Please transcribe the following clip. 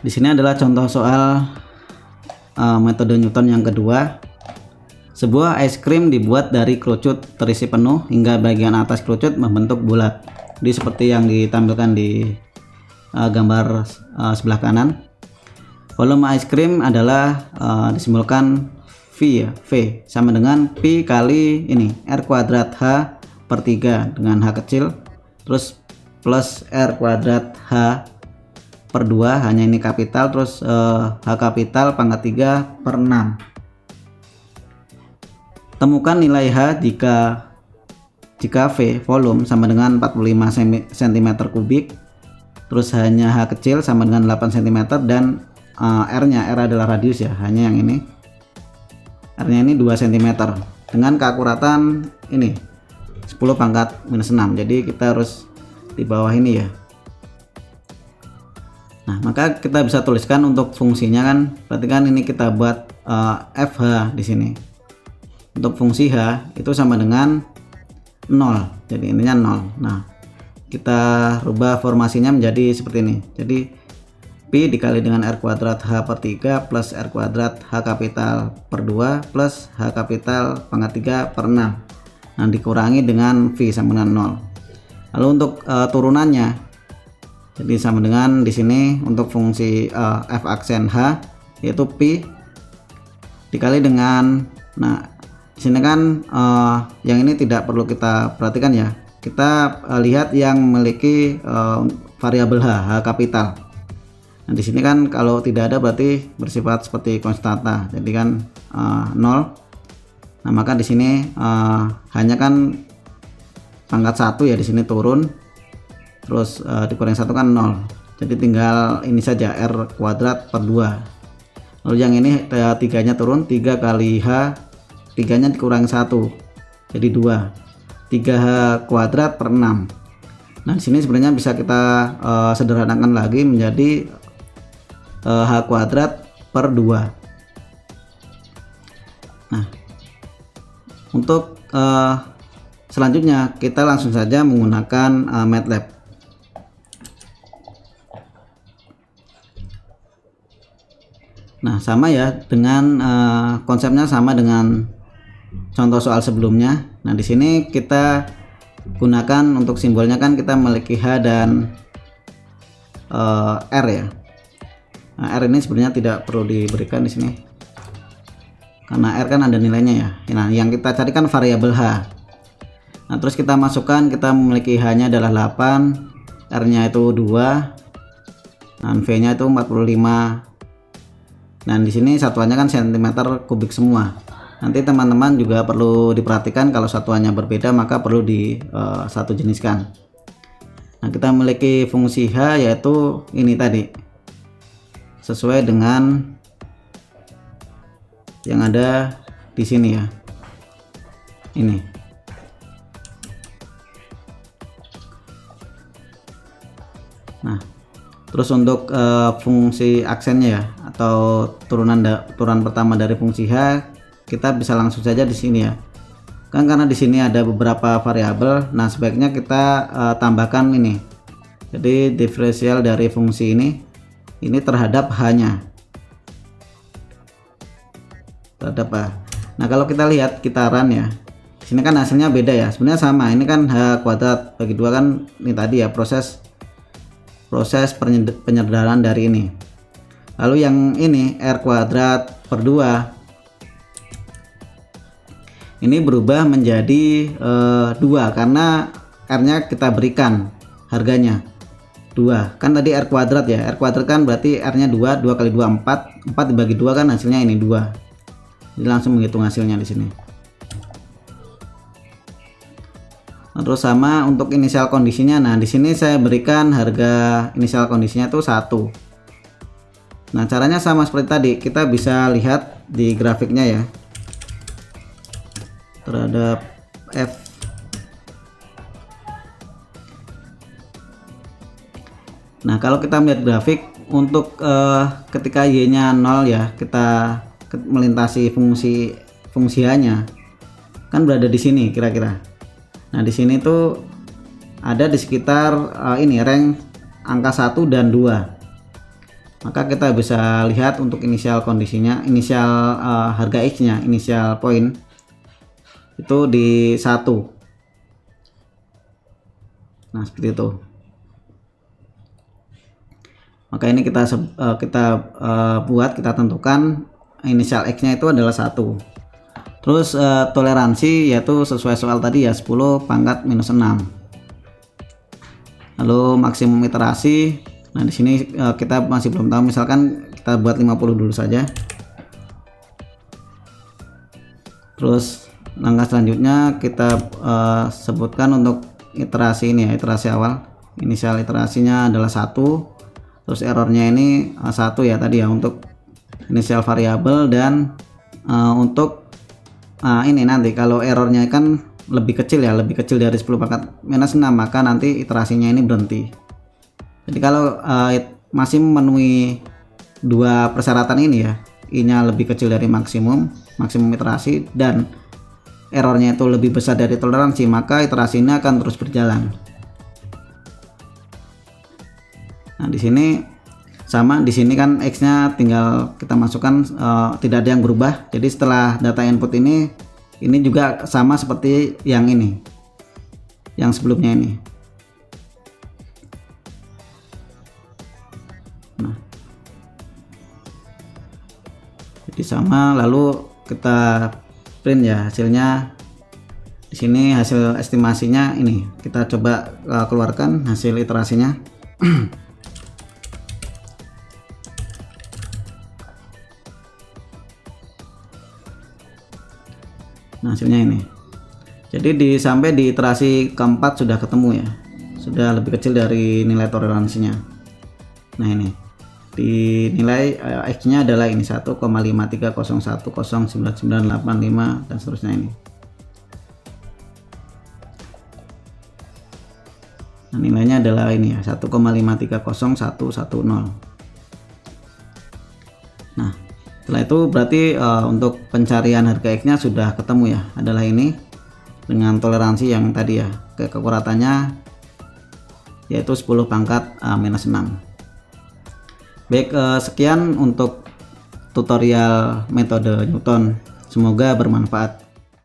Di sini adalah contoh soal metode Newton yang kedua. Sebuah es krim dibuat dari kerucut terisi penuh hingga bagian atas kerucut membentuk bulat. Jadi seperti yang ditampilkan di gambar sebelah kanan. Volume es krim adalah disimbolkan V ya, V sama dengan Pi kali ini R kuadrat H per 3 dengan H kecil, terus plus R kuadrat H per 2, hanya ini kapital, terus H kapital pangkat 3 per 6. Temukan nilai H jika V volume sama dengan 45 cm kubik, terus hanya H kecil sama dengan 8 cm, dan R adalah radius ya, hanya yang ini R nya ini 2 cm dengan keakuratan ini 10 pangkat minus 6. Jadi kita harus di bawah ini ya. Nah, maka kita bisa tuliskan untuk fungsinya kan, berarti kan ini kita buat FH di sini. Untuk fungsi H itu sama dengan 0. Jadi intinya 0. Nah, kita rubah formasinya menjadi seperti ini. Jadi Pi dikali dengan R kuadrat H per 3 plus R kuadrat H kapital per 2 plus H kapital pangkat 3 per 6. Nah, dikurangi dengan V sama dengan 0. Lalu untuk turunannya, jadi sama dengan di sini untuk fungsi F aksen H yaitu Pi dikali dengan, nah di sini kan yang ini tidak perlu kita perhatikan ya. Kita lihat yang memiliki variabel H kapital. Nah, di sini kan kalau tidak ada berarti bersifat seperti konstanta. Jadi kan 0. Nah, maka di sini hanya kan pangkat 1 ya, di sini turun. Terus dikurangi 1 kan 0. Jadi tinggal ini saja R kuadrat per 2. Lalu yang ini 3-nya turun, 3 kali H, 3-nya dikurangi 1. Jadi 2. 3H kuadrat per 6. Nah, di sini sebenarnya bisa kita sederhanakan lagi menjadi H kuadrat per 2. Nah, untuk selanjutnya kita langsung saja menggunakan MATLAB. Nah, sama ya dengan konsepnya sama dengan contoh soal sebelumnya. Nah, di sini kita gunakan untuk simbolnya kan kita memiliki H dan R ya. Nah, R ini sebenarnya tidak perlu diberikan di sini karena R kan ada nilainya ya. Nah, yang kita cari kan variabel H. Nah, terus kita masukkan, kita memiliki H-nya adalah 8, R-nya itu 2, dan V-nya itu 45. Dan di sini satuannya kan cm kubik semua. Nanti teman-teman juga perlu diperhatikan kalau satuannya berbeda maka perlu di satu jeniskan. Nah, kita memiliki fungsi H yaitu ini tadi, sesuai dengan yang ada di sini ya. Ini. Nah, terus untuk fungsi aksennya ya, atau turunan pertama dari fungsi H, kita bisa langsung saja di sini ya. Kan karena di sini ada beberapa variabel, nah sebaiknya kita tambahkan ini. Jadi diferensial dari fungsi ini terhadap H-nya. Terhadap H. Nah, kalau kita lihat, kita run ya. Di sini kan hasilnya beda ya. Sebenarnya sama. Ini kan H kuadrat bagi 2 kan ini tadi ya, proses penyederhanaan dari ini. Lalu yang ini R kuadrat per 2 ini berubah menjadi 2 karena R-nya kita berikan harganya 2. Kan tadi R kuadrat ya. R kuadrat kan berarti R-nya 2, 2 kali 2 4. 4 dibagi 2 kan hasilnya ini 2. Jadi langsung menghitung hasilnya di sini. Nah, terus sama untuk inisial kondisinya. Nah, di sini saya berikan harga inisial kondisinya itu 1. Nah, caranya sama seperti tadi. Kita bisa lihat di grafiknya ya. Terhadap F. Nah, kalau kita melihat grafik untuk ketika Y-nya 0 ya, kita melintasi fungsi H-nya kan berada di sini kira-kira. Nah, di sini tuh ada di sekitar ini rank angka 1 dan 2. maka kita bisa lihat untuk inisial kondisinya, inisial harga X nya, inisial poin itu di 1. Nah seperti itu. Maka ini kita buat, kita tentukan inisial X nya itu adalah 1. Terus toleransi yaitu sesuai soal tadi ya, 10 pangkat minus 6. Lalu maksimum iterasi, nah di sini kita masih belum tahu, misalkan kita buat 50 dulu saja. Terus langkah selanjutnya kita sebutkan untuk iterasi ini ya, iterasi awal, inisial iterasinya adalah 1. Terus errornya ini 1 ya tadi ya, untuk inisial variabel. Dan untuk ini nanti kalau errornya kan lebih kecil ya, lebih kecil dari 10 pangkat minus 6, maka nanti iterasinya ini berhenti. Jadi kalau masih memenuhi 2 persyaratan ini ya, I-nya lebih kecil dari maksimum iterasi, dan errornya itu lebih besar dari toleransi, maka iterasi ini akan terus berjalan. Nah di sini sama, di sini kan X-nya tinggal kita masukkan, tidak ada yang berubah. Jadi setelah data input ini juga sama seperti yang ini, yang sebelumnya ini. Nah, jadi sama, lalu kita print ya hasilnya. Di sini hasil estimasinya ini, kita coba keluarkan hasil iterasinya. Nah hasilnya ini. Jadi sampai di iterasi keempat sudah ketemu ya, sudah lebih kecil dari nilai toleransinya. Nah ini di nilai X nya adalah ini 1,5301099985 dan seterusnya ini. Nah nilainya adalah ini ya, 1,530110. Nah setelah itu berarti untuk pencarian harga X nya sudah ketemu ya, adalah ini dengan toleransi yang tadi ya, kekuratannya yaitu 10 pangkat minus 6. Baik, sekian untuk tutorial metode Newton, semoga bermanfaat.